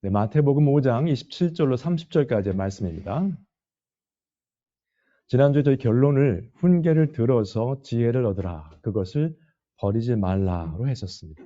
네, 마태복음 5장 27절로 30절까지의 말씀입니다. 지난주에 저희 결론을 훈계를 들어서 지혜를 얻으라. 그것을 버리지 말라로 했었습니다.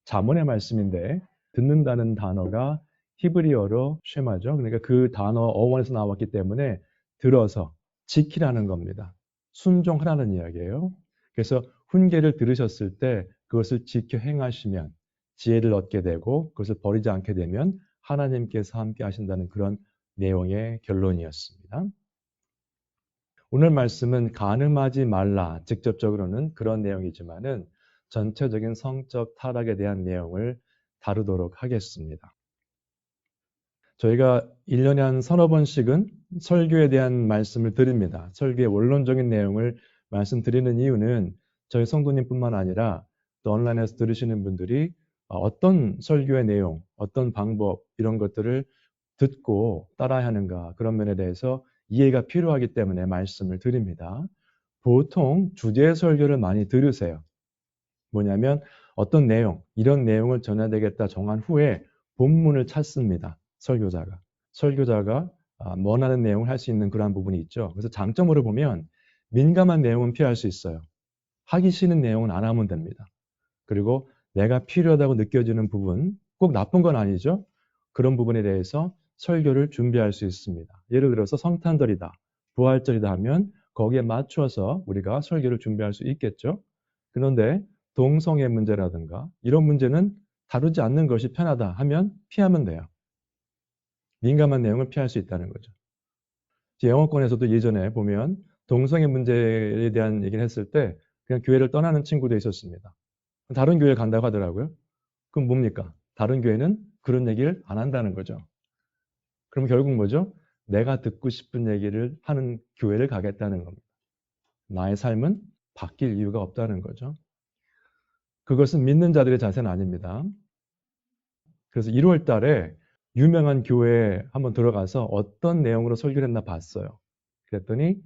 잠언의 말씀인데 듣는다는 단어가 히브리어로 쉐마죠. 그러니까 그 단어 어원에서 나왔기 때문에 들어서 지키라는 겁니다. 순종하라는 이야기예요. 그래서 훈계를 들으셨을 때 그것을 지켜 행하시면 지혜를 얻게 되고 그것을 버리지 않게 되면 하나님께서 함께 하신다는 그런 내용의 결론이었습니다. 오늘 말씀은 간음하지 말라, 직접적으로는 그런 내용이지만은 전체적인 성적 타락에 대한 내용을 다루도록 하겠습니다. 저희가 1년에 한 서너 번씩은 설교에 대한 말씀을 드립니다. 설교의 원론적인 내용을 말씀드리는 이유는 저희 성도님뿐만 아니라 또 온라인에서 들으시는 분들이 어떤 설교의 내용, 어떤 방법 이런 것들을 듣고 따라야 하는가 그런 면에 대해서 이해가 필요하기 때문에 말씀을 드립니다. 보통 주제 설교를 많이 들으세요. 뭐냐면 어떤 내용, 이런 내용을 전해야 되겠다 정한 후에 본문을 찾습니다. 설교자가 원하는 내용을 할 수 있는 그러한 부분이 있죠. 그래서 장점으로 보면 민감한 내용은 피할 수 있어요. 하기 싫은 내용은 안 하면 됩니다. 그리고 내가 필요하다고 느껴지는 부분, 꼭 나쁜 건 아니죠. 그런 부분에 대해서 설교를 준비할 수 있습니다. 예를 들어서 성탄절이다, 부활절이다 하면 거기에 맞춰서 우리가 설교를 준비할 수 있겠죠. 그런데 동성애 문제라든가 이런 문제는 다루지 않는 것이 편하다 하면 피하면 돼요. 민감한 내용을 피할 수 있다는 거죠. 영어권에서도 예전에 보면 동성애 문제에 대한 얘기를 했을 때 그냥 교회를 떠나는 친구도 있었습니다. 다른 교회를 간다고 하더라고요. 그럼 뭡니까? 다른 교회는 그런 얘기를 안 한다는 거죠. 그럼 결국 뭐죠? 내가 듣고 싶은 얘기를 하는 교회를 가겠다는 겁니다. 나의 삶은 바뀔 이유가 없다는 거죠. 그것은 믿는 자들의 자세는 아닙니다. 그래서 1월 달에 유명한 교회에 한번 들어가서 어떤 내용으로 설교를 했나 봤어요. 그랬더니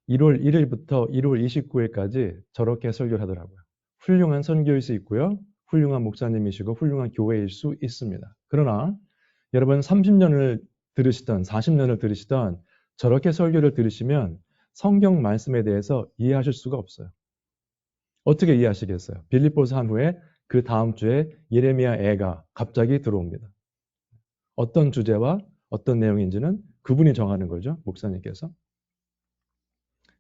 1월 1일부터 1월 29일까지 저렇게 설교를 하더라고요. 훌륭한 선교일 수 있고요. 훌륭한 목사님이시고 훌륭한 교회일 수 있습니다. 그러나 여러분 30년을 들으시던 40년을 들으시던 저렇게 설교를 들으시면 성경 말씀에 대해서 이해하실 수가 없어요. 어떻게 이해하시겠어요? 빌립보서 한 후에 그 다음 주에 예레미야 애가 갑자기 들어옵니다. 어떤 주제와 어떤 내용인지는 그분이 정하는 거죠. 목사님께서.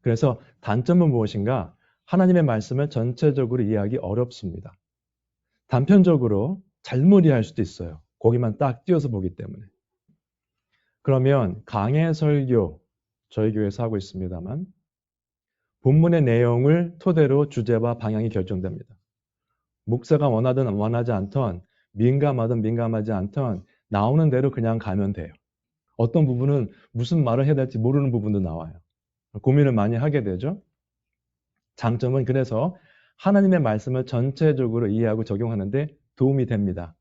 그래서 단점은 무엇인가? 하나님의 말씀을 전체적으로 이해하기 어렵습니다. 단편적으로 잘못 이해할 수도 있어요. 거기만 딱 띄어서 보기 때문에. 그러면 강해 설교, 저희 교회에서 하고 있습니다만 본문의 내용을 토대로 주제와 방향이 결정됩니다. 목사가 원하든 원하지 않던 민감하든 민감하지 않던 나오는 대로 그냥 가면 돼요. 어떤 부분은 무슨 말을 해야 될지 모르는 부분도 나와요. 고민을 많이 하게 되죠. 장점은 그래서 하나님의 말씀을 전체적으로 이해하고 적용하는데 도움이 됩니다.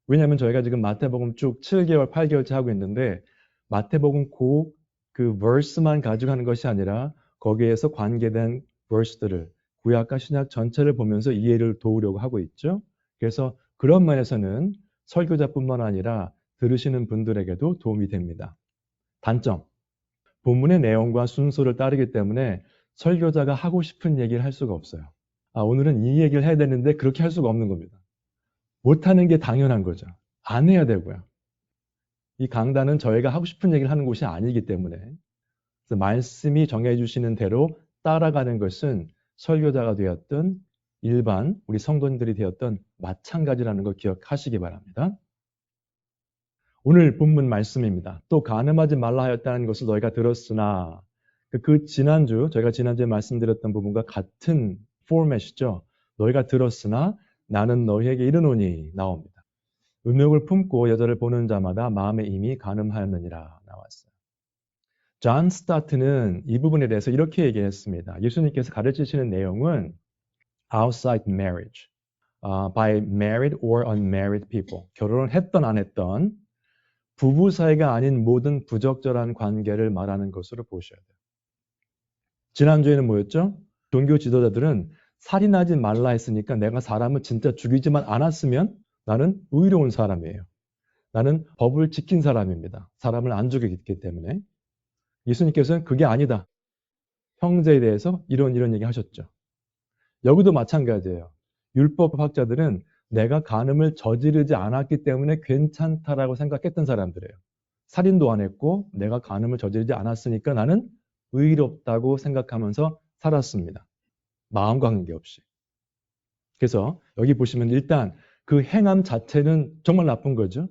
왜냐하면 저희가 지금 마태복음 쭉 7개월, 8개월째 하고 있는데 마태복음 그 verse만 가지고 하는 것이 아니라 거기에서 관계된 verse들을 구약과 신약 전체를 보면서 이해를 도우려고 하고 있죠. 그래서 그런 면에서는 설교자뿐만 아니라 들으시는 분들에게도 도움이 됩니다. 단점, 본문의 내용과 순서를 따르기 때문에 설교자가 하고 싶은 얘기를 할 수가 없어요. 오늘은 이 얘기를 해야 되는데 그렇게 할 수가 없는 겁니다. 못하는 게 당연한 거죠. 안 해야 되고요. 이 강단은 저희가 하고 싶은 얘기를 하는 곳이 아니기 때문에 그래서 말씀이 정해주시는 대로 따라가는 것은 설교자가 되었든 일반 우리 성도님들이 되었든 마찬가지라는 걸 기억하시기 바랍니다. 오늘 본문 말씀입니다. 또 간음하지 말라 하였다는 것을 너희가 들었으나 저희가 지난주에 말씀드렸던 부분과 같은 포맷이죠. 너희가 들었으나 나는 너희에게 이르노니 나옵니다. 음욕을 품고 여자를 보는 자마다 마음에 이미 간음하였느니라 나왔어요. 존 스타트는 이 부분에 대해서 이렇게 얘기했습니다. 예수님께서 가르치시는 내용은 outside marriage, by married or unmarried people, 결혼을 했던 안 했던 부부 사이가 아닌 모든 부적절한 관계를 말하는 것으로 보셔야 돼요. 지난주에는 뭐였죠? 종교 지도자들은 살인하지 말라 했으니까 내가 사람을 진짜 죽이지만 않았으면 나는 의로운 사람이에요. 나는 법을 지킨 사람입니다. 사람을 안 죽였기 때문에. 예수님께서는 그게 아니다. 형제에 대해서 이런 얘기 하셨죠. 여기도 마찬가지예요. 율법학자들은 내가 간음을 저지르지 않았기 때문에 괜찮다라고 생각했던 사람들이에요. 살인도 안 했고 내가 간음을 저지르지 않았으니까 나는 의롭다고 생각하면서 살았습니다. 마음과 관계없이. 그래서 여기 보시면 일단 그 행함 자체는 정말 나쁜 거죠.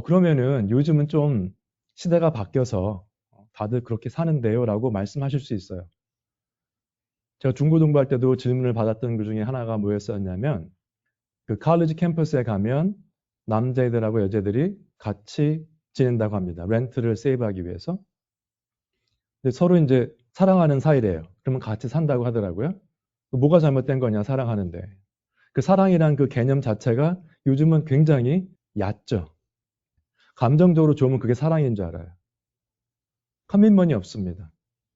그러면은 요즘은 좀 시대가 바뀌어서 다들 그렇게 사는데요 라고 말씀하실 수 있어요. 제가 중고등부할 때도 질문을 받았던 그 중에 하나가 뭐였었냐면 그 칼리지 캠퍼스에 가면 남자애들하고 여자들이 같이 지낸다고 합니다. 렌트를 세이브하기 위해서. 근데 서로 이제 사랑하는 사이래요. 그러면 같이 산다고 하더라고요. 뭐가 잘못된 거냐, 사랑하는데. 그 사랑이란 그 개념 자체가 요즘은 굉장히 얕죠. 감정적으로 좋으면 그게 사랑인 줄 알아요. 커밋먼이 없습니다.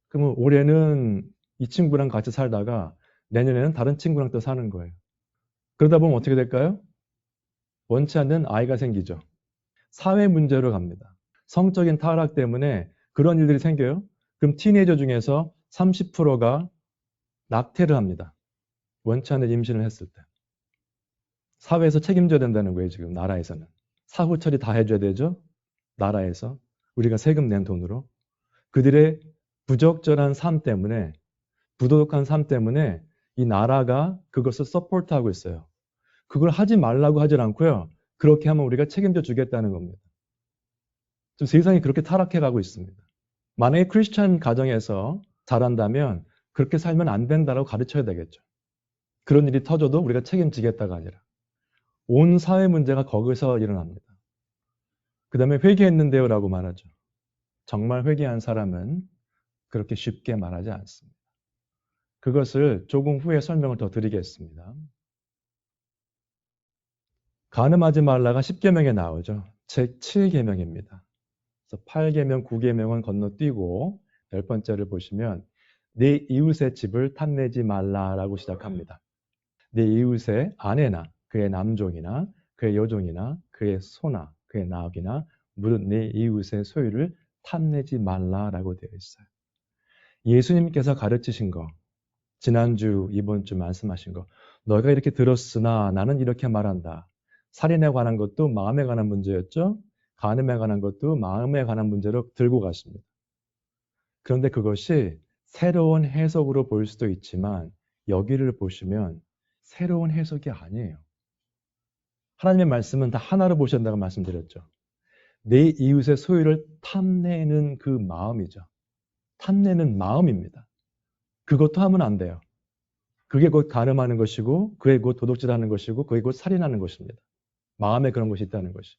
그러면 올해는 이 친구랑 같이 살다가 내년에는 다른 친구랑 또 사는 거예요. 그러다 보면 어떻게 될까요? 원치 않는 아이가 생기죠. 사회 문제로 갑니다. 성적인 타락 때문에 그런 일들이 생겨요. 그럼 티네이저 중에서 30%가 낙태를 합니다. 원치 않는 임신을 했을 때. 사회에서 책임져야 된다는 거예요, 지금 나라에서는. 사후 처리 다 해줘야 되죠? 나라에서. 우리가 세금 낸 돈으로. 그들의 부적절한 삶 때문에, 부도덕한 삶 때문에 이 나라가 그것을 서포트하고 있어요. 그걸 하지 말라고 하질 않고요. 그렇게 하면 우리가 책임져 주겠다는 겁니다. 지금 세상이 그렇게 타락해 가고 있습니다. 만약에 크리스찬 가정에서 자란다면 그렇게 살면 안 된다고 가르쳐야 되겠죠. 그런 일이 터져도 우리가 책임지겠다가 아니라. 온 사회 문제가 거기서 일어납니다. 그 다음에 회개했는데요 라고 말하죠. 정말 회개한 사람은 그렇게 쉽게 말하지 않습니다. 그것을 조금 후에 설명을 더 드리겠습니다. 간음하지 말라가 10계명에 나오죠. 제 7계명입니다. 그래서 8계명, 9계명은 건너뛰고 10번째를 보시면 내 이웃의 집을 탐내지 말라라고 시작합니다. 내 이웃의 아내나 그의 남종이나 그의 여종이나 그의 소나 그의 나귀나 무릇 내 이웃의 소유를 탐내지 말라라고 되어 있어요. 예수님께서 가르치신 거, 지난주, 이번 주 말씀하신 거, 너희가 이렇게 들었으나 나는 이렇게 말한다. 살인에 관한 것도 마음에 관한 문제였죠. 간음에 관한 것도 마음에 관한 문제로 들고 갔습니다. 그런데 그것이 새로운 해석으로 보일 수도 있지만 여기를 보시면 새로운 해석이 아니에요. 하나님의 말씀은 다 하나로 보셔야 한다고 말씀드렸죠. 내 이웃의 소유를 탐내는 그 마음이죠. 탐내는 마음입니다. 그것도 하면 안 돼요. 그게 곧 간음하는 것이고 그게 곧 도둑질하는 것이고 그게 곧 살인하는 것입니다. 마음에 그런 것이 있다는 것이.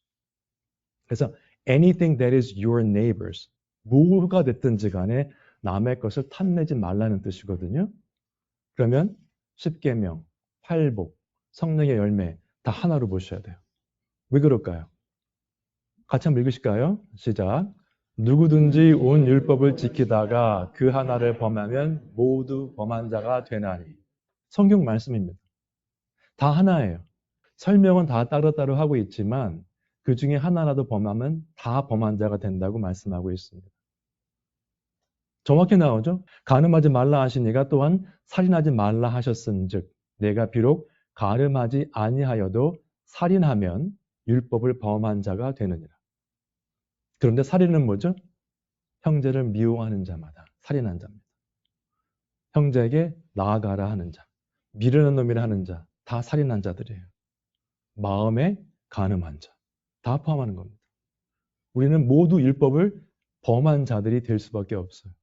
그래서 anything that is your neighbor's, 뭐가 됐든지 간에 남의 것을 탐내지 말라는 뜻이거든요. 그러면 10계명, 팔복, 성령의 열매 다 하나로 보셔야 돼요. 왜 그럴까요? 같이 한번 읽으실까요? 시작. 누구든지 온 율법을 지키다가 그 하나를 범하면 모두 범한 자가 되나니. 성경 말씀입니다. 다 하나예요. 설명은 다 따로따로 하고 있지만 그 중에 하나라도 범하면 다 범한 자가 된다고 말씀하고 있습니다. 정확히 나오죠? 간음하지 말라 하시니가 또한 살인하지 말라 하셨은즉 내가 비록 간음하지 아니하여도 살인하면 율법을 범한 자가 되느니라. 그런데 살인은 뭐죠? 형제를 미워하는 자마다 살인한 자입니다. 형제에게 나아가라 하는 자, 미르는 놈이라 하는 자, 다 살인한 자들이에요. 마음에 간음한 자, 다 포함하는 겁니다. 우리는 모두 율법을 범한 자들이 될 수밖에 없어요.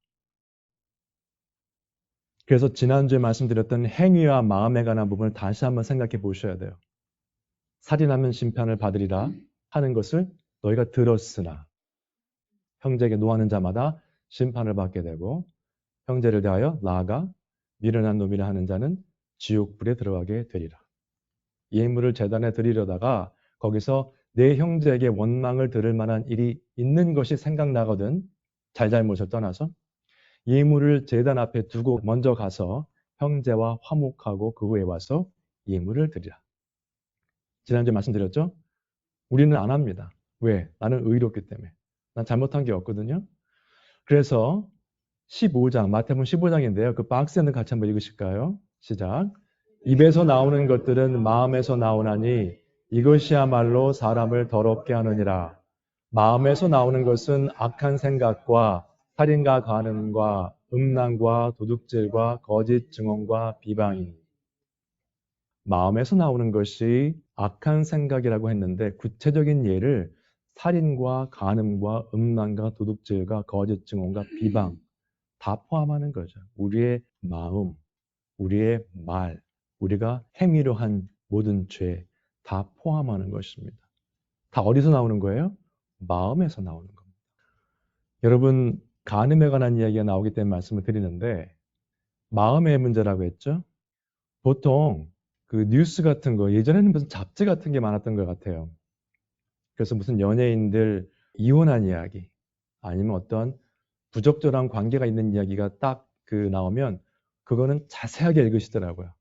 그래서 지난주에 말씀드렸던 행위와 마음에 관한 부분을 다시 한번 생각해 보셔야 돼요. 살인하면 심판을 받으리라 하는 것을 너희가 들었으나 형제에게 노하는 자마다 심판을 받게 되고 형제를 대하여 나아가 미련한 놈이라 하는 자는 지옥불에 들어가게 되리라. 예물을 제단에 드리려다가 거기서 내 형제에게 원망을 들을 만한 일이 있는 것이 생각나거든. 잘잘못을 떠나서 예물을 제단 앞에 두고 먼저 가서 형제와 화목하고 그 후에 와서 예물을 드리라. 지난주에 말씀드렸죠? 우리는 안 합니다. 왜? 나는 의롭기 때문에. 난 잘못한 게 없거든요. 그래서 15장, 마태복음 15장인데요. 그 박스에는 같이 한번 읽으실까요? 시작. 입에서 나오는 것들은 마음에서 나오나니 이것이야말로 사람을 더럽게 하느니라. 마음에서 나오는 것은 악한 생각과 살인과 간음과 음란과 도둑질과 거짓 증언과 비방이니. 마음에서 나오는 것이 악한 생각이라고 했는데 구체적인 예를 살인과 간음과 음란과 도둑질과 거짓 증언과 비방 다 포함하는 거죠. 우리의 마음, 우리의 말, 우리가 행위로 한 모든 죄 다 포함하는 것입니다. 다 어디서 나오는 거예요? 마음에서 나오는 겁니다. 여러분, 간음에 관한 이야기가 나오기 때문에 말씀을 드리는데 마음의 문제라고 했죠? 보통 그 뉴스 같은 거 예전에는 무슨 잡지 같은 게 많았던 것 같아요. 그래서 무슨 연예인들 이혼한 이야기 아니면 어떤 부적절한 관계가 있는 이야기가 딱 그 나오면 그거는 자세하게 읽으시더라고요.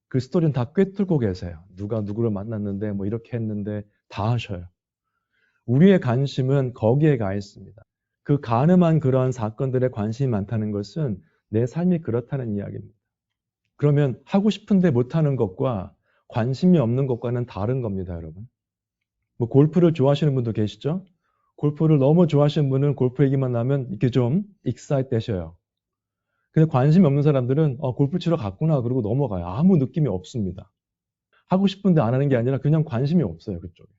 그 스토리는 다 꿰뚫고 계세요. 누가 누구를 만났는데 뭐 이렇게 했는데 다 하셔요. 우리의 관심은 거기에 가 있습니다. 그 가늠한 그러한 사건들에 관심이 많다는 것은 내 삶이 그렇다는 이야기입니다. 그러면 하고 싶은데 못하는 것과 관심이 없는 것과는 다른 겁니다, 여러분. 뭐 골프를 좋아하시는 분도 계시죠? 골프를 너무 좋아하시는 분은 골프 얘기만 나면 이렇게 좀 익사이트되셔요. 근데 관심이 없는 사람들은 골프 치러 갔구나 그러고 넘어가요. 아무 느낌이 없습니다. 하고 싶은데 안 하는 게 아니라 그냥 관심이 없어요, 그쪽에.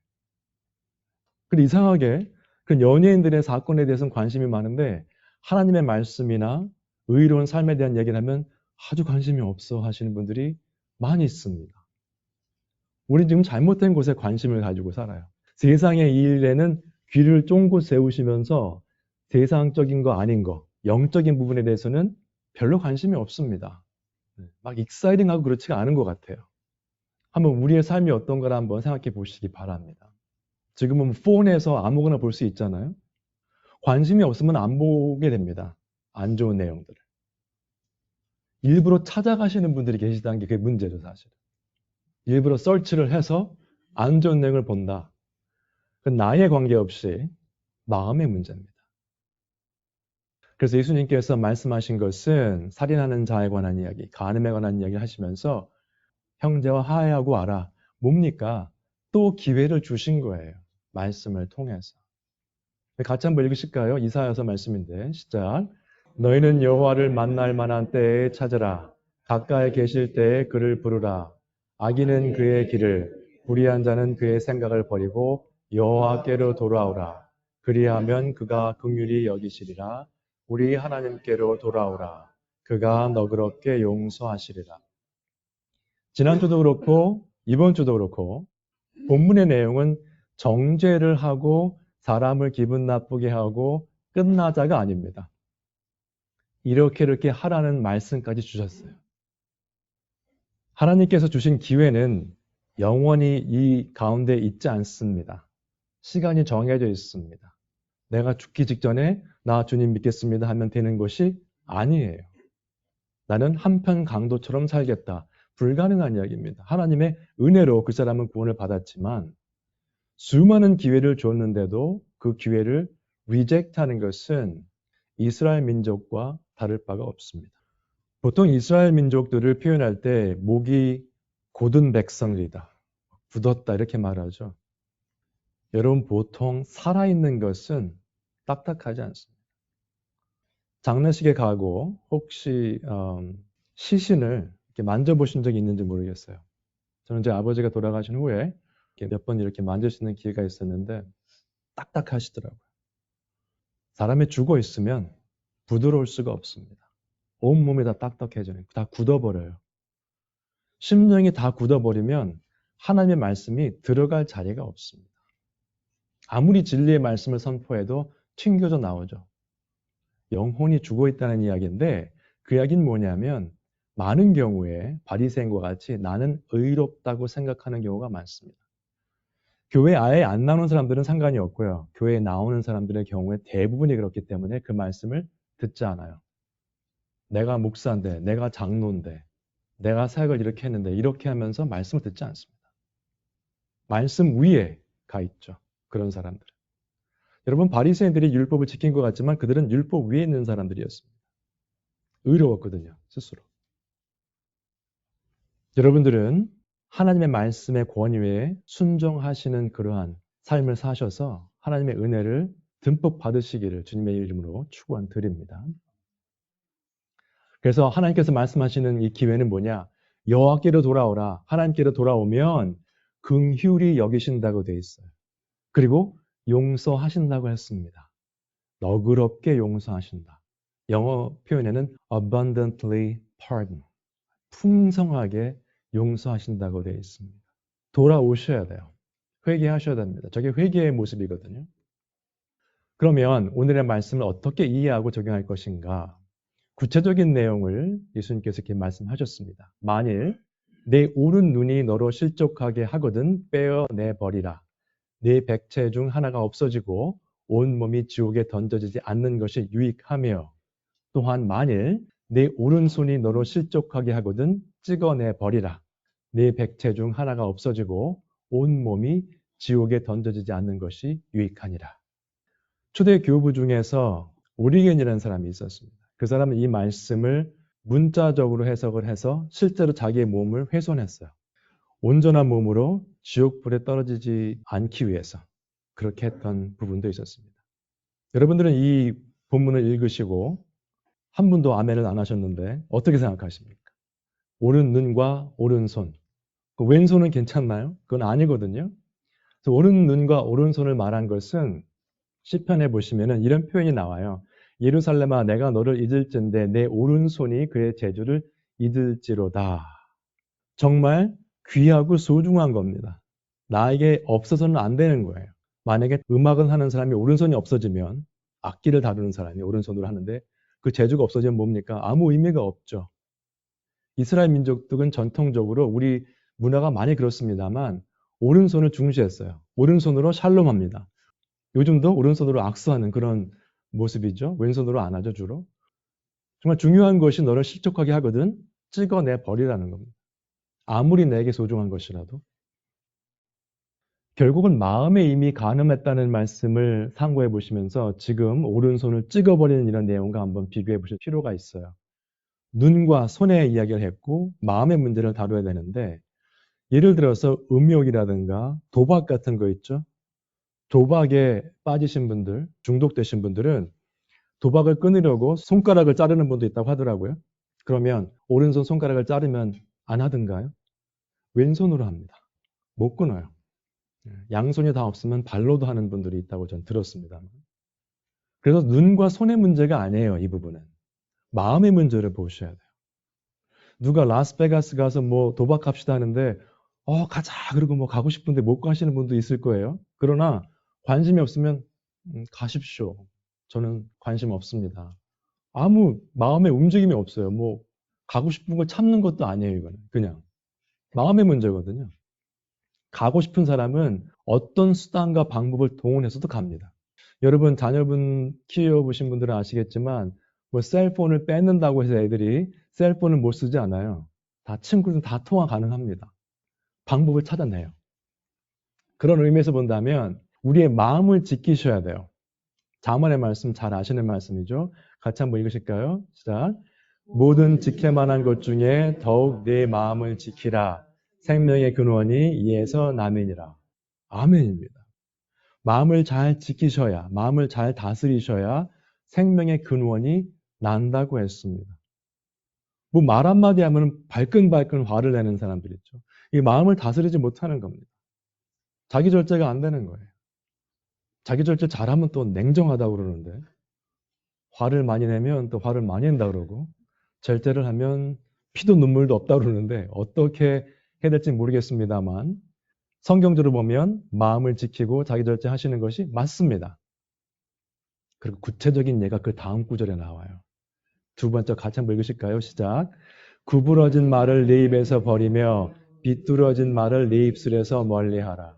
근데 이상하게 그 연예인들의 사건에 대해서는 관심이 많은데 하나님의 말씀이나 의로운 삶에 대한 얘기를 하면 아주 관심이 없어 하시는 분들이 많이 있습니다. 우리 지금 잘못된 곳에 관심을 가지고 살아요. 세상의 일에는 귀를 쫑긋 세우시면서 세상적인 거 아닌 거, 영적인 부분에 대해서는 별로 관심이 없습니다. 막 익사이딩하고 그렇지가 않은 것 같아요. 한번 우리의 삶이 어떤가를 한번 생각해 보시기 바랍니다. 지금은 폰에서 아무거나 볼 수 있잖아요. 관심이 없으면 안 보게 됩니다. 안 좋은 내용들을. 일부러 찾아가시는 분들이 계시다는 게 그게 문제죠, 사실. 일부러 서치를 해서 안 좋은 내용을 본다. 그건 나에 관계없이 마음의 문제입니다. 그래서 예수님께서 말씀하신 것은 살인하는 자에 관한 이야기, 간음에 관한 이야기를 하시면서 형제와 화해하고 와라. 뭡니까? 또 기회를 주신 거예요. 말씀을 통해서. 같이 한번 읽으실까요? 이사야서 말씀인데 시작. 너희는 여호와를 만날 만한 때에 찾으라. 가까이 계실 때에 그를 부르라. 악인은 그의 길을, 불의한 자는 그의 생각을 버리고 여호와께로 돌아오라. 그리하면 그가 긍휼히 여기시리라. 우리 하나님께로 돌아오라. 그가 너그럽게 용서하시리라. 지난주도 그렇고 이번 주도 그렇고 본문의 내용은 정죄를 하고 사람을 기분 나쁘게 하고 끝나자가 아닙니다. 이렇게 하라는 말씀까지 주셨어요. 하나님께서 주신 기회는 영원히 이 가운데 있지 않습니다. 시간이 정해져 있습니다. 내가 죽기 직전에 나 주님 믿겠습니다 하면 되는 것이 아니에요. 나는 한편 강도처럼 살겠다. 불가능한 이야기입니다. 하나님의 은혜로 그 사람은 구원을 받았지만 수많은 기회를 줬는데도 그 기회를 리젝트하는 것은 이스라엘 민족과 다를 바가 없습니다. 보통 이스라엘 민족들을 표현할 때 목이 곧은 백성이다, 굳었다 이렇게 말하죠. 여러분 보통 살아있는 것은 딱딱하지 않습니다. 장례식에 가고 혹시 시신을 이렇게 만져보신 적이 있는지 모르겠어요. 저는 제 아버지가 돌아가신 후에 몇 번 이렇게 만질 수 있는 기회가 있었는데 딱딱하시더라고요. 사람이 죽어 있으면 부드러울 수가 없습니다. 온몸이 다 딱딱해져요. 다 굳어버려요. 심령이 다 굳어버리면 하나님의 말씀이 들어갈 자리가 없습니다. 아무리 진리의 말씀을 선포해도 튕겨져 나오죠. 영혼이 죽어 있다는 이야기인데 그 이야기는 뭐냐면 많은 경우에 바리새인과 같이 나는 의롭다고 생각하는 경우가 많습니다. 교회 아예 안 나오는 사람들은 상관이 없고요. 교회에 나오는 사람들의 경우에 대부분이 그렇기 때문에 그 말씀을 듣지 않아요. 내가 목사인데, 내가 장로인데, 내가 사역을 이렇게 했는데 이렇게 하면서 말씀을 듣지 않습니다. 말씀 위에 가 있죠. 그런 사람들. 여러분, 바리새인들이 율법을 지킨 것 같지만 그들은 율법 위에 있는 사람들이었습니다. 의로웠거든요, 스스로. 여러분들은 하나님의 말씀의 권위에 순종하시는 그러한 삶을 사셔서 하나님의 은혜를 듬뿍 받으시기를 주님의 이름으로 축원드립니다. 그래서 하나님께서 말씀하시는 이 기회는 뭐냐? 여호와께로 돌아오라. 하나님께로 돌아오면 긍휼히 여기신다고 돼 있어요. 그리고 용서하신다고 했습니다. 너그럽게 용서하신다. 영어 표현에는 abundantly pardon. 풍성하게 용서하신다고 되어 있습니다. 돌아오셔야 돼요. 회개하셔야 됩니다. 저게 회개의 모습이거든요. 그러면 오늘의 말씀을 어떻게 이해하고 적용할 것인가? 구체적인 내용을 예수님께서 이렇게 말씀하셨습니다. 만일 내 오른 눈이 너로 실족하게 하거든 빼어내버리라. 네 백체 중 하나가 없어지고 온몸이 지옥에 던져지지 않는 것이 유익하며 또한 만일 네 오른손이 너로 실족하게 하거든 찍어내버리라. 네 백체 중 하나가 없어지고 온몸이 지옥에 던져지지 않는 것이 유익하니라. 초대 교부 중에서 오리겐이라는 사람이 있었습니다. 그 사람은 이 말씀을 문자적으로 해석을 해서 실제로 자기의 몸을 훼손했어요. 온전한 몸으로 지옥불에 떨어지지 않기 위해서 그렇게 했던 부분도 있었습니다. 여러분들은 이 본문을 읽으시고 한 분도 아멘을 안 하셨는데 어떻게 생각하십니까? 오른 눈과 오른손. 그 왼손은 괜찮나요? 그건 아니거든요. 그래서 오른 눈과 오른손을 말한 것은 시편에 보시면은 이런 표현이 나와요. 예루살렘아 내가 너를 잊을진대 내 오른손이 그의 재주를 잊을지로다. 정말 귀하고 소중한 겁니다. 나에게 없어서는 안 되는 거예요. 만약에 음악을 하는 사람이 오른손이 없어지면 악기를 다루는 사람이 오른손으로 하는데 그 재주가 없어지면 뭡니까? 아무 의미가 없죠. 이스라엘 민족들은 전통적으로 우리 문화가 많이 그렇습니다만 오른손을 중시했어요. 오른손으로 샬롬합니다. 요즘도 오른손으로 악수하는 그런 모습이죠. 왼손으로 안 하죠, 주로. 정말 중요한 것이 너를 실족하게 하거든 찍어내 버리라는 겁니다. 아무리 내게 소중한 것이라도. 결국은 마음에 이미 간음했다는 말씀을 상고해 보시면서 지금 오른손을 찍어버리는 이런 내용과 한번 비교해 보실 필요가 있어요. 눈과 손의 이야기를 했고 마음의 문제를 다뤄야 되는데 예를 들어서 음욕이라든가 도박 같은 거 있죠. 도박에 빠지신 분들, 중독되신 분들은 도박을 끊으려고 손가락을 자르는 분도 있다고 하더라고요. 그러면 오른손 손가락을 자르면 안 하던가요? 왼손으로 합니다. 못 끊어요. 양손이 다 없으면 발로도 하는 분들이 있다고 전 들었습니다. 그래서 눈과 손의 문제가 아니에요, 이 부분은. 마음의 문제를 보셔야 돼요. 누가 라스베가스 가서 뭐 도박합시다 하는데 가자 그러고 뭐 가고 싶은데 못 가시는 분도 있을 거예요. 그러나 관심이 없으면 가십시오. 저는 관심 없습니다. 아무 마음의 움직임이 없어요. 뭐 가고 싶은 걸 참는 것도 아니에요. 이거는 그냥 마음의 문제거든요. 가고 싶은 사람은 어떤 수단과 방법을 동원해서도 갑니다. 여러분 자녀분 키워보신 분들은 아시겠지만 뭐 셀폰을 뺏는다고 해서 애들이 셀폰을 못 쓰지 않아요. 다 친구들은 다 통화 가능합니다. 방법을 찾아내요. 그런 의미에서 본다면 우리의 마음을 지키셔야 돼요. 자문의 말씀 잘 아시는 말씀이죠. 같이 한번 읽으실까요? 시작. 모든 지킬 만한 것 중에 더욱 내 마음을 지키라. 생명의 근원이 이에서 남이니라. 아멘입니다. 마음을 잘 지키셔야, 마음을 잘 다스리셔야 생명의 근원이 난다고 했습니다. 뭐 말 한마디 하면 발끈발끈 화를 내는 사람들 있죠. 이 마음을 다스리지 못하는 겁니다. 자기 절제가 안 되는 거예요. 자기 절제 잘하면 또 냉정하다고 그러는데 화를 많이 내면 또 화를 많이 낸다 그러고 절제를 하면 피도 눈물도 없다 그러는데 어떻게 해야 될지 모르겠습니다만 성경적으로 보면 마음을 지키고 자기 절제하시는 것이 맞습니다. 그리고 구체적인 예가 그 다음 구절에 나와요. 두 번째 같이 한번 읽으실까요? 시작. 구부러진 말을 네 입에서 버리며 비뚤어진 말을 네 입술에서 멀리하라.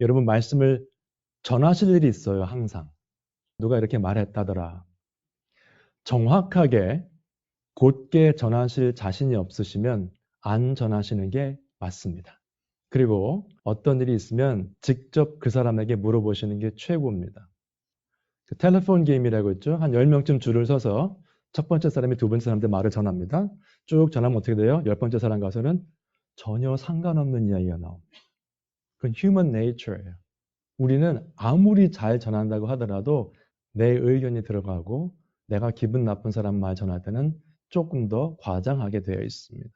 여러분 말씀을 전하실 일이 있어요. 항상. 누가 이렇게 말했다더라. 정확하게 곧게 전하실 자신이 없으시면 안 전하시는 게 맞습니다. 그리고 어떤 일이 있으면 직접 그 사람에게 물어보시는 게 최고입니다. 그 텔레폰 게임이라고 있죠. 한 10명쯤 줄을 서서 첫 번째 사람이 두 번째 사람한테 말을 전합니다. 쭉 전하면 어떻게 돼요? 10번째 사람 가서는 전혀 상관없는 이야기가 나옵니다. 그건 human nature예요. 우리는 아무리 잘 전한다고 하더라도 내 의견이 들어가고 내가 기분 나쁜 사람 말 전할 때는 조금 더 과장하게 되어 있습니다.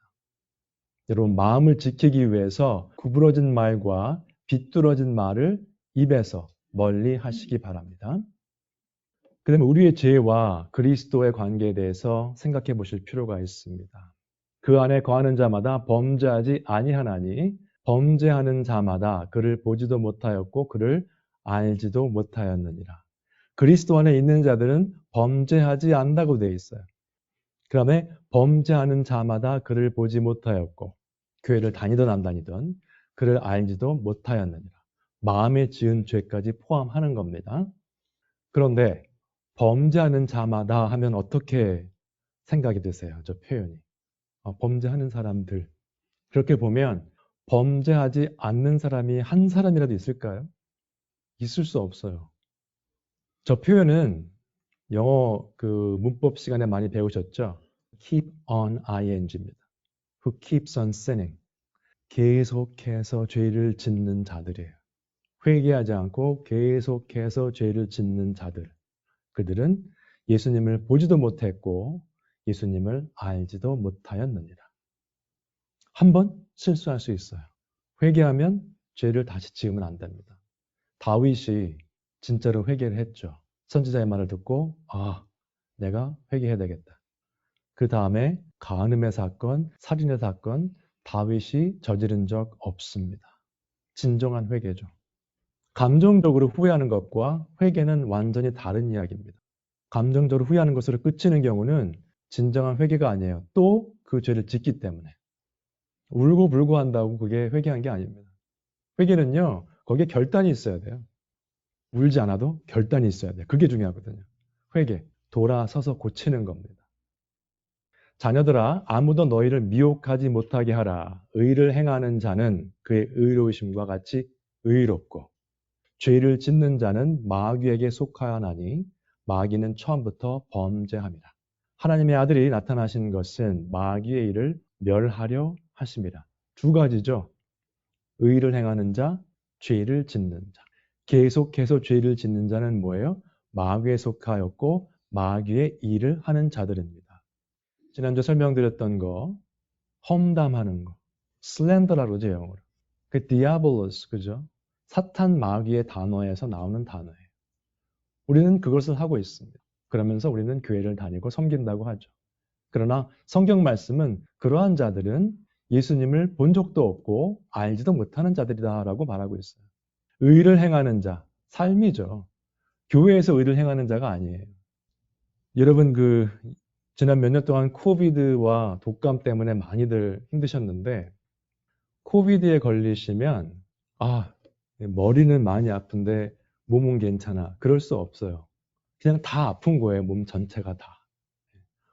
여러분, 마음을 지키기 위해서 구부러진 말과 비뚤어진 말을 입에서 멀리 하시기 바랍니다. 그 다음에 우리의 죄와 그리스도의 관계에 대해서 생각해 보실 필요가 있습니다. 그 안에 거하는 자마다 범죄하지 아니하나니 범죄하는 자마다 그를 보지도 못하였고 그를 알지도 못하였느니라. 그리스도 안에 있는 자들은 범죄하지 않는다고 되어 있어요. 그 다음에 범죄하는 자마다 그를 보지 못하였고 교회를 다니든 안 다니든 그를 알지도 못하였느니라. 마음에 지은 죄까지 포함하는 겁니다. 그런데 범죄하는 자마다 하면 어떻게 생각이 드세요? 저 표현이. 범죄하는 사람들. 그렇게 보면 범죄하지 않는 사람이 한 사람이라도 있을까요? 있을 수 없어요. 저 표현은 영어 그 문법 시간에 많이 배우셨죠? keep on ing입니다. who keeps on sinning. 계속해서 죄를 짓는 자들이에요. 회개하지 않고 계속해서 죄를 짓는 자들. 그들은 예수님을 보지도 못했고 예수님을 알지도 못하였느니라. 한 번 실수할 수 있어요. 회개하면 죄를 다시 지으면 안 됩니다. 다윗이 진짜로 회개를 했죠. 선지자의 말을 듣고 내가 회개해야 되겠다. 그 다음에 간음의 사건, 살인의 사건 다윗이 저지른 적 없습니다. 진정한 회개죠. 감정적으로 후회하는 것과 회개는 완전히 다른 이야기입니다. 감정적으로 후회하는 것으로 끝이는 경우는 진정한 회개가 아니에요. 또 그 죄를 짓기 때문에. 울고불고 한다고 그게 회개한 게 아닙니다. 회개는요, 거기에 결단이 있어야 돼요. 울지 않아도 결단이 있어야 돼요. 그게 중요하거든요. 회개, 돌아서서 고치는 겁니다. 자녀들아, 아무도 너희를 미혹하지 못하게 하라. 의를 행하는 자는 그의 의로우심과 같이 의롭고 죄를 짓는 자는 마귀에게 속하여나니 마귀는 처음부터 범죄함이라. 하나님의 아들이 나타나신 것은 마귀의 일을 멸하려 하심이라. 두 가지죠. 의를 행하는 자, 죄를 짓는 자. 계속해서 죄를 짓는 자는 뭐예요? 마귀에 속하였고 마귀의 일을 하는 자들입니다. 지난주 설명드렸던 거, 험담하는 거, 슬렌더라고 그러죠, 영어로. 그 디아볼로스, 그죠? 사탄 마귀의 단어에서 나오는 단어예요. 우리는 그것을 하고 있습니다. 그러면서 우리는 교회를 다니고 섬긴다고 하죠. 그러나 성경 말씀은 그러한 자들은 예수님을 본 적도 없고 알지도 못하는 자들이다라고 말하고 있어요. 의를 행하는 자, 삶이죠. 교회에서 의를 행하는 자가 아니에요. 여러분 지난 몇 년 동안 코비드와 독감 때문에 많이들 힘드셨는데 코비드에 걸리시면 머리는 많이 아픈데 몸은 괜찮아. 그럴 수 없어요. 그냥 다 아픈 거예요. 몸 전체가 다.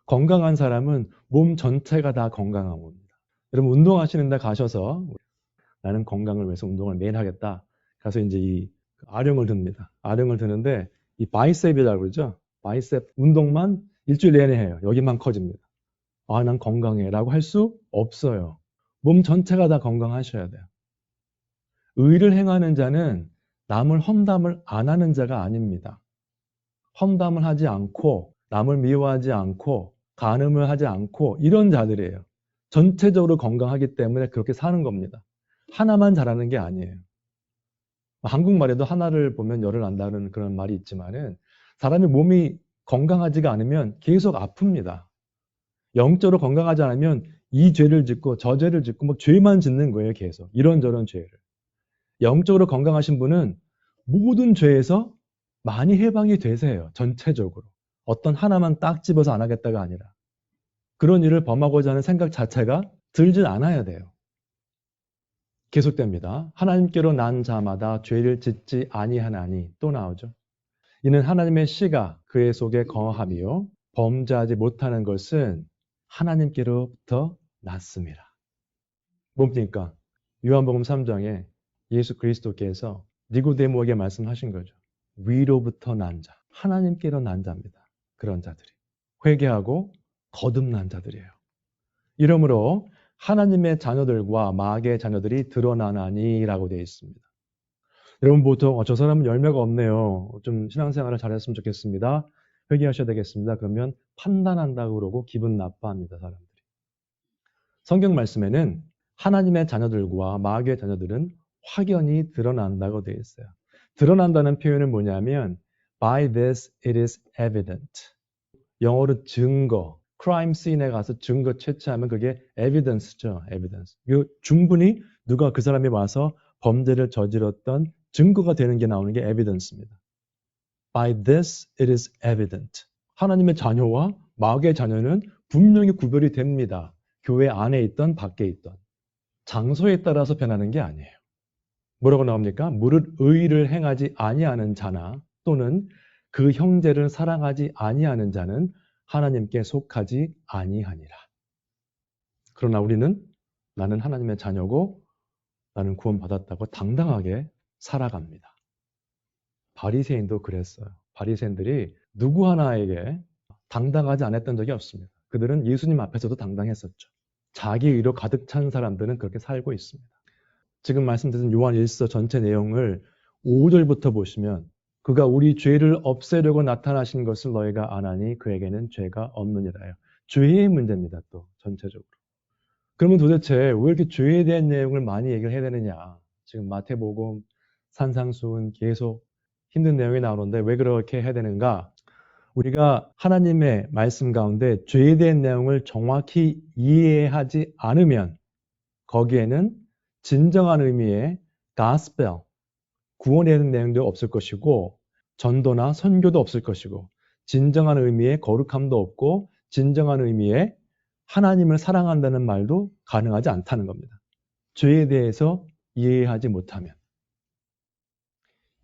건강한 사람은 몸 전체가 다 건강한 겁니다. 여러분 운동하시는 데 가셔서 나는 건강을 위해서 운동을 매일 하겠다. 가서 이제 이 아령을 듭니다. 아령을 드는데 이 바이셉이라고 그러죠. 바이셉 운동만 일주일 내내 해요. 여기만 커집니다. 난 건강해 라고 할 수 없어요. 몸 전체가 다 건강하셔야 돼요. 의를 행하는 자는 남을 험담을 안 하는 자가 아닙니다. 험담을 하지 않고 남을 미워하지 않고 간음을 하지 않고 이런 자들이에요. 전체적으로 건강하기 때문에 그렇게 사는 겁니다. 하나만 잘하는 게 아니에요. 한국말에도 하나를 보면 열을 안다는 그런 말이 있지만은 사람의 몸이 건강하지가 않으면 계속 아픕니다. 영적으로 건강하지 않으면 이 죄를 짓고 저 죄를 짓고 뭐 죄만 짓는 거예요. 계속 이런저런 죄를. 영적으로 건강하신 분은 모든 죄에서 많이 해방이 되세요. 전체적으로. 어떤 하나만 딱 집어서 안 하겠다가 아니라. 그런 일을 범하고자 하는 생각 자체가 들질 않아야 돼요. 계속됩니다. 하나님께로 난 자마다 죄를 짓지 아니하나니 또 나오죠. 이는 하나님의 씨가 그의 속에 거함이요 범죄하지 못하는 것은 하나님께로부터 났습니다. 뭡니까? 요한복음 3장에 예수 그리스도께서 니고데모에게 말씀하신 거죠. 위로부터 난 자, 하나님께로 난 자입니다. 그런 자들이. 회개하고 거듭난 자들이에요. 이러므로 하나님의 자녀들과 마귀의 자녀들이 드러나나니라고 되어 있습니다. 여러분 보통 저 사람은 열매가 없네요. 좀 신앙생활을 잘했으면 좋겠습니다. 회개하셔야 되겠습니다. 그러면 판단한다고 그러고 기분 나빠합니다. 사람들이. 성경 말씀에는 하나님의 자녀들과 마귀의 자녀들은 확연히 드러난다고 되어 있어요. 드러난다는 표현은 뭐냐면 By this it is evident. 영어로 증거, crime scene에 가서 증거 채취하면 그게 evidence죠. evidence. 충분히 누가 그 사람이 와서 범죄를 저질렀던 증거가 되는 게 나오는 게 evidence입니다. By this it is evident. 하나님의 자녀와 마귀의 자녀는 분명히 구별이 됩니다. 교회 안에 있던 밖에 있던. 장소에 따라서 변하는 게 아니에요. 뭐라고 나옵니까? 무릇 의를 행하지 아니하는 자나 또는 그 형제를 사랑하지 아니하는 자는 하나님께 속하지 아니하니라. 그러나 우리는 나는 하나님의 자녀고 나는 구원받았다고 당당하게 살아갑니다. 바리새인도 그랬어요. 바리새인들이 누구 하나에게 당당하지 않았던 적이 없습니다. 그들은 예수님 앞에서도 당당했었죠. 자기 의로 가득 찬 사람들은 그렇게 살고 있습니다. 지금 말씀드린 요한 1서 전체 내용을 5절부터 보시면 그가 우리 죄를 없애려고 나타나신 것을 너희가 아나니 그에게는 죄가 없느니라요. 죄의 문제입니다. 또 전체적으로. 그러면 도대체 왜 이렇게 죄에 대한 내용을 많이 얘기를 해야 되느냐. 지금 마태복음, 산상수훈 계속 힘든 내용이 나오는데 왜 그렇게 해야 되는가? 우리가 하나님의 말씀 가운데 죄에 대한 내용을 정확히 이해하지 않으면 거기에는 진정한 의미의 gospel, 구원에 대한 내용도 없을 것이고 전도나 선교도 없을 것이고 진정한 의미의 거룩함도 없고 진정한 의미의 하나님을 사랑한다는 말도 가능하지 않다는 겁니다. 죄에 대해서 이해하지 못하면.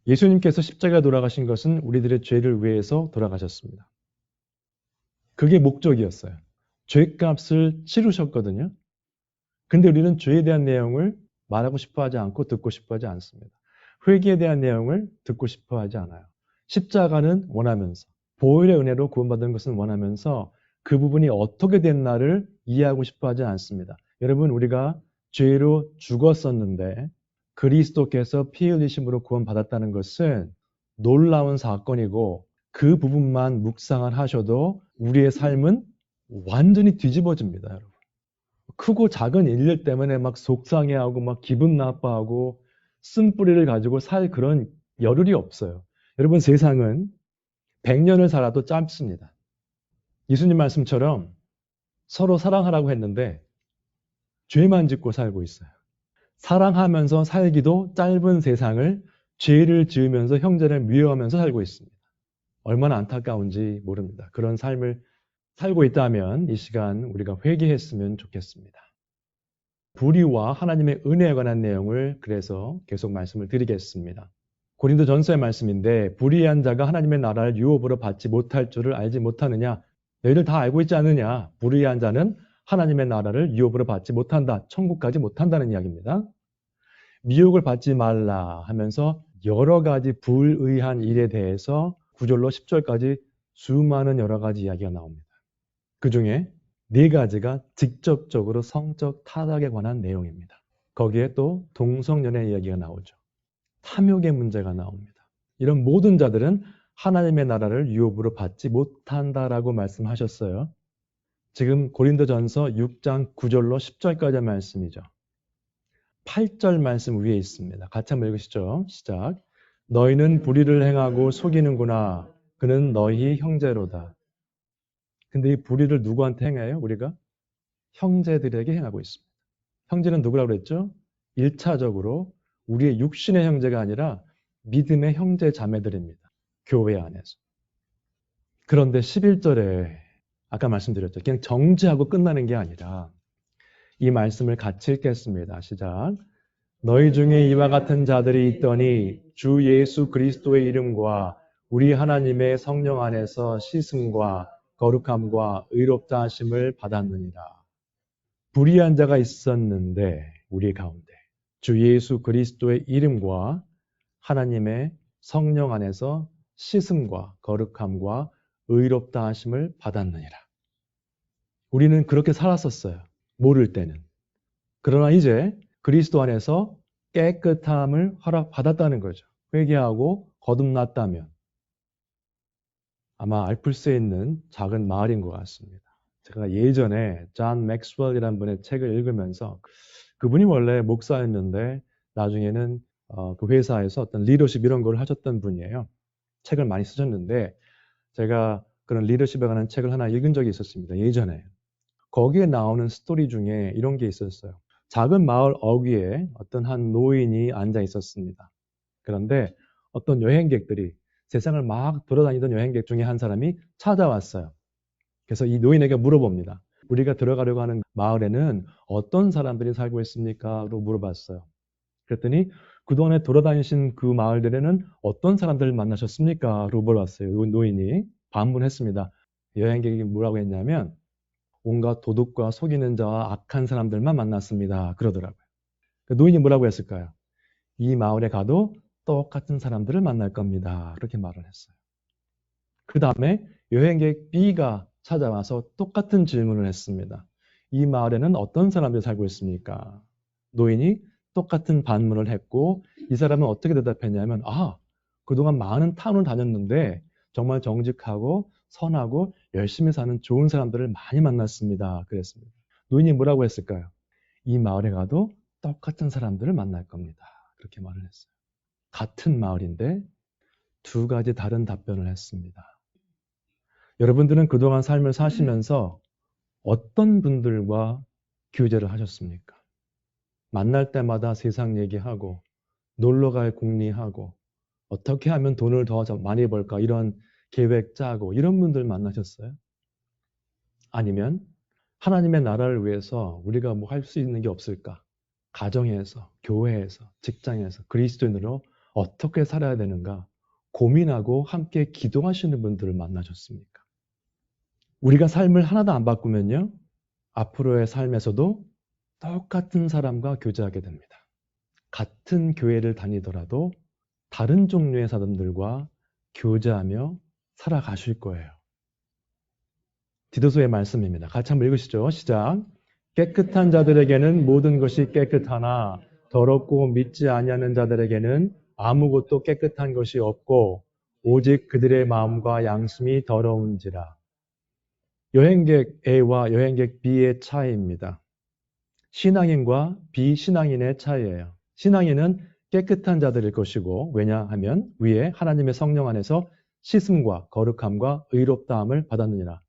예수님께서 십자가에 돌아가신 것은 우리들의 죄를 위해서 돌아가셨습니다. 그게 목적이었어요. 죄값을 치르셨거든요. 근데 우리는 죄에 대한 내용을 말하고 싶어 하지 않고 듣고 싶어 하지 않습니다. 회개에 대한 내용을 듣고 싶어 하지 않아요. 십자가는 원하면서, 보혈의 은혜로 구원받은 것은 원하면서 그 부분이 어떻게 됐나를 이해하고 싶어 하지 않습니다. 여러분, 우리가 죄로 죽었었는데 그리스도께서 피 흘리심으로 구원받았다는 것은 놀라운 사건이고 그 부분만 묵상을 하셔도 우리의 삶은 완전히 뒤집어집니다, 여러분. 크고 작은 일들 때문에 막 속상해하고 막 기분 나빠하고 쓴뿌리를 가지고 살 그런 여를이 없어요. 여러분, 세상은 100년을 살아도 짧습니다. 예수님 말씀처럼 서로 사랑하라고 했는데 죄만 짓고 살고 있어요. 사랑하면서 살기도 짧은 세상을 죄를 지으면서 형제를 미워하면서 살고 있습니다. 얼마나 안타까운지 모릅니다. 그런 삶을 살고 있다면 이 시간 우리가 회개했으면 좋겠습니다. 불의와 하나님의 은혜에 관한 내용을 그래서 계속 말씀을 드리겠습니다. 고린도전서의 말씀인데 불의한 자가 하나님의 나라를 유업으로 받지 못할 줄을 알지 못하느냐? 너희들 다 알고 있지 않느냐? 불의한 자는 하나님의 나라를 유업으로 받지 못한다. 천국까지 못한다는 이야기입니다. 미혹을 받지 말라 하면서 여러 가지 불의한 일에 대해서 9절로 10절까지 수많은 여러 가지 이야기가 나옵니다. 그 중에 4가지가 직접적으로 성적 타락에 관한 내용입니다. 거기에 또 동성연애 이야기가 나오죠. 탐욕의 문제가 나옵니다. 이런 모든 자들은 하나님의 나라를 유업으로 받지 못한다라고 말씀하셨어요. 지금 고린도전서 6장 9절로 10절까지의 말씀이죠. 8절 말씀 위에 있습니다. 같이 한번 읽으시죠. 시작. 너희는 불의를 행하고 속이는구나. 그는 너희 형제로다. 근데 이 불의를 누구한테 행해요? 우리가? 형제들에게 행하고 있습니다. 형제는 누구라고 그랬죠? 1차적으로 우리의 육신의 형제가 아니라 믿음의 형제 자매들입니다. 교회 안에서. 그런데 11절에 아까 말씀드렸죠. 그냥 정죄하고 끝나는 게 아니라 이 말씀을 같이 읽겠습니다. 시작. 너희 중에 이와 같은 자들이 있더니 주 예수 그리스도의 이름과 우리 하나님의 성령 안에서 씻음과 거룩함과 의롭다 하심을 받았느니라. 불의한 자가 있었는데 우리 가운데 주 예수 그리스도의 이름과 하나님의 성령 안에서 씻음과 거룩함과 의롭다 하심을 받았느니라. 우리는 그렇게 살았었어요. 모를 때는. 그러나 이제 그리스도 안에서 깨끗함을 허락받았다는 거죠. 회개하고 거듭났다면 아마 알프스에 있는 작은 마을인 것 같습니다. 제가 예전에 존 맥스웰이라는 분의 책을 읽으면서 그분이 원래 목사였는데 나중에는 그 회사에서 어떤 리더십 이런 걸 하셨던 분이에요. 책을 많이 쓰셨는데 제가 그런 리더십에 관한 책을 하나 읽은 적이 있었습니다. 예전에. 거기에 나오는 스토리 중에 이런 게 있었어요. 작은 마을 어귀에 어떤 한 노인이 앉아 있었습니다. 그런데 어떤 여행객들이 세상을 막 돌아다니던 여행객 중에 한 사람이 찾아왔어요. 그래서 이 노인에게 물어봅니다. 우리가 들어가려고 하는 마을에는 어떤 사람들이 살고 있습니까? 라고 물어봤어요. 그랬더니 그동안에 돌아다니신 그 마을들에는 어떤 사람들을 만나셨습니까? 라고 물어봤어요. 노인이 반문했습니다. 여행객이 뭐라고 했냐면 온갖 도둑과 속이는 자와 악한 사람들만 만났습니다. 그러더라고요. 노인이 뭐라고 했을까요? 이 마을에 가도 똑같은 사람들을 만날 겁니다. 그렇게 말을 했어요. 그 다음에 여행객 B가 찾아와서 똑같은 질문을 했습니다. 이 마을에는 어떤 사람들이 살고 있습니까? 노인이 똑같은 반문을 했고 이 사람은 어떻게 대답했냐면 그동안 많은 타운을 다녔는데 정말 정직하고 선하고 열심히 사는 좋은 사람들을 많이 만났습니다. 그랬습니다. 노인이 뭐라고 했을까요? 이 마을에 가도 똑같은 사람들을 만날 겁니다. 그렇게 말을 했어요. 같은 마을인데 두 가지 다른 답변을 했습니다. 여러분들은 그동안 삶을 사시면서 어떤 분들과 교제를 하셨습니까? 만날 때마다 세상 얘기하고 놀러갈 궁리하고 어떻게 하면 돈을 더 많이 벌까 이런 계획 짜고 이런 분들 만나셨어요? 아니면 하나님의 나라를 위해서 우리가 뭐 할 수 있는 게 없을까? 가정에서, 교회에서, 직장에서 그리스도인으로 어떻게 살아야 되는가 고민하고 함께 기도하시는 분들을 만나셨습니까? 우리가 삶을 하나도 안 바꾸면요, 앞으로의 삶에서도 똑같은 사람과 교제하게 됩니다. 같은 교회를 다니더라도 다른 종류의 사람들과 교제하며 살아가실 거예요. 디도서의 말씀입니다. 같이 한번 읽으시죠. 시작. 깨끗한 자들에게는 모든 것이 깨끗하나 더럽고 믿지 아니하는 자들에게는 아무것도 깨끗한 것이 없고 오직 그들의 마음과 양심이 더러운지라. 여행객 A와 여행객 B의 차이입니다. 신앙인과 비신앙인의 차이예요. 신앙인은 깨끗한 자들일 것이고 왜냐하면 위에 하나님의 성령 안에서 씻음과 거룩함과 의롭다함을 받았느니라.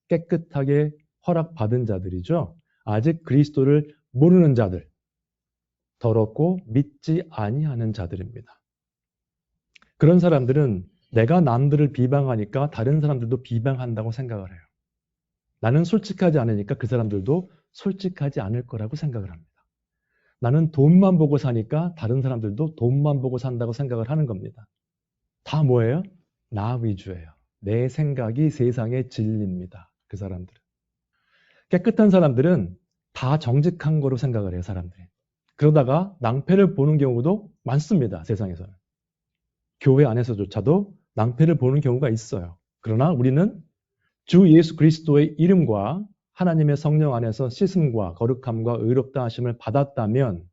깨끗하게 허락받은 자들이죠. 아직 그리스도를 모르는 자들, 더럽고 믿지 아니하는 자들입니다. 그런 사람들은 내가 남들을 비방하니까 다른 사람들도 비방한다고 생각을 해요. 나는 솔직하지 않으니까 그 사람들도 솔직하지 않을 거라고 생각을 합니다. 나는 돈만 보고 사니까 다른 사람들도 돈만 보고 산다고 생각을 하는 겁니다. 다 뭐예요? 나 위주예요. 내 생각이 세상의 진리입니다. 그 사람들은. 깨끗한 사람들은 다 정직한 거로 생각을 해요, 사람들이. 그러다가 낭패를 보는 경우도 많습니다, 세상에서는. 교회 안에서조차도 낭패를 보는 경우가 있어요. 그러나 우리는 주 예수 그리스도의 이름과 하나님의 성령 안에서 씻음과 거룩함과 의롭다 하심을 받았다면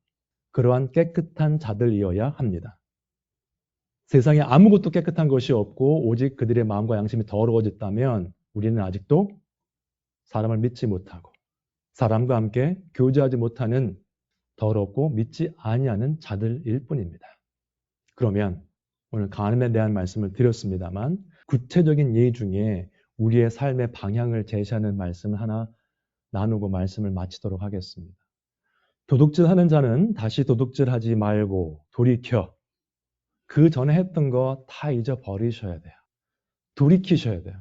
그러한 깨끗한 자들이어야 합니다. 세상에 아무것도 깨끗한 것이 없고 오직 그들의 마음과 양심이 더러워졌다면 우리는 아직도 사람을 믿지 못하고 사람과 함께 교제하지 못하는 더럽고 믿지 아니하는 자들일 뿐입니다. 그러면 오늘 간음에 대한 말씀을 드렸습니다만 구체적인 예의 중에 우리의 삶의 방향을 제시하는 말씀을 하나 나누고 말씀을 마치도록 하겠습니다. 도둑질하는 자는 다시 도둑질하지 말고 돌이켜 그 전에 했던 거 다 잊어버리셔야 돼요. 돌이키셔야 돼요.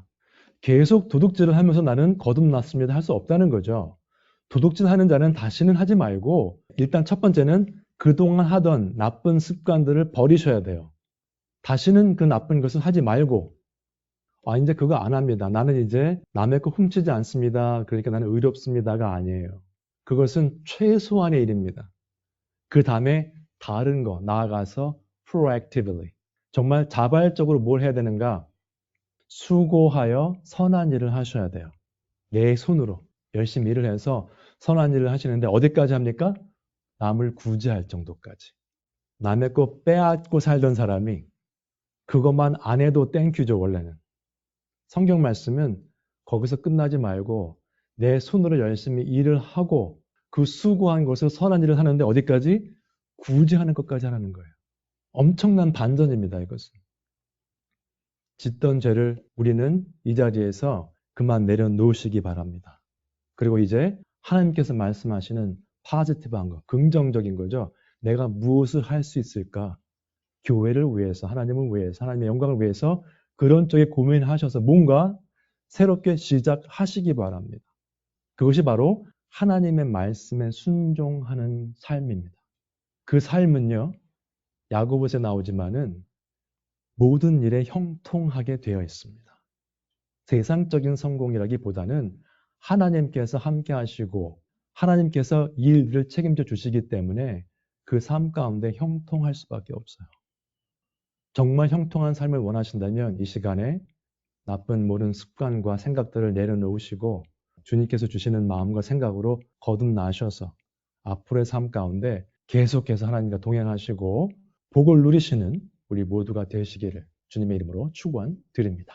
계속 도둑질을 하면서 나는 거듭났습니다 할 수 없다는 거죠. 도둑질하는 자는 다시는 하지 말고 일단 첫 번째는 그동안 하던 나쁜 습관들을 버리셔야 돼요. 다시는 그 나쁜 것을 하지 말고 이제 그거 안 합니다. 나는 이제 남의 거 훔치지 않습니다. 그러니까 나는 의롭습니다가 아니에요. 그것은 최소한의 일입니다. 그 다음에 다른 거, 나아가서 proactively. 정말 자발적으로 뭘 해야 되는가? 수고하여 선한 일을 하셔야 돼요. 내 손으로 열심히 일을 해서 선한 일을 하시는데 어디까지 합니까? 남을 구제할 정도까지. 남의 거 빼앗고 살던 사람이 그것만 안 해도 땡큐죠, 원래는. 성경 말씀은 거기서 끝나지 말고 내 손으로 열심히 일을 하고 그 수고한 것을 선한 일을 하는데 어디까지? 구제하는 것까지 하라는 거예요. 엄청난 반전입니다, 이것은. 짓던 죄를 우리는 이 자리에서 그만 내려놓으시기 바랍니다. 그리고 이제 하나님께서 말씀하시는 파지티브한 거, 긍정적인 거죠. 내가 무엇을 할 수 있을까? 교회를 위해서, 하나님을 위해서, 하나님의 영광을 위해서 그런 쪽에 고민하셔서 뭔가 새롭게 시작하시기 바랍니다. 그것이 바로 하나님의 말씀에 순종하는 삶입니다. 그 삶은요, 야고보서에 나오지만은 모든 일에 형통하게 되어 있습니다. 세상적인 성공이라기보다는 하나님께서 함께 하시고 하나님께서 이 일들을 책임져 주시기 때문에 그 삶 가운데 형통할 수밖에 없어요. 정말 형통한 삶을 원하신다면 이 시간에 나쁜 모든 습관과 생각들을 내려놓으시고 주님께서 주시는 마음과 생각으로 거듭나셔서 앞으로의 삶 가운데 계속해서 하나님과 동행하시고 복을 누리시는 우리 모두가 되시기를 주님의 이름으로 축원드립니다.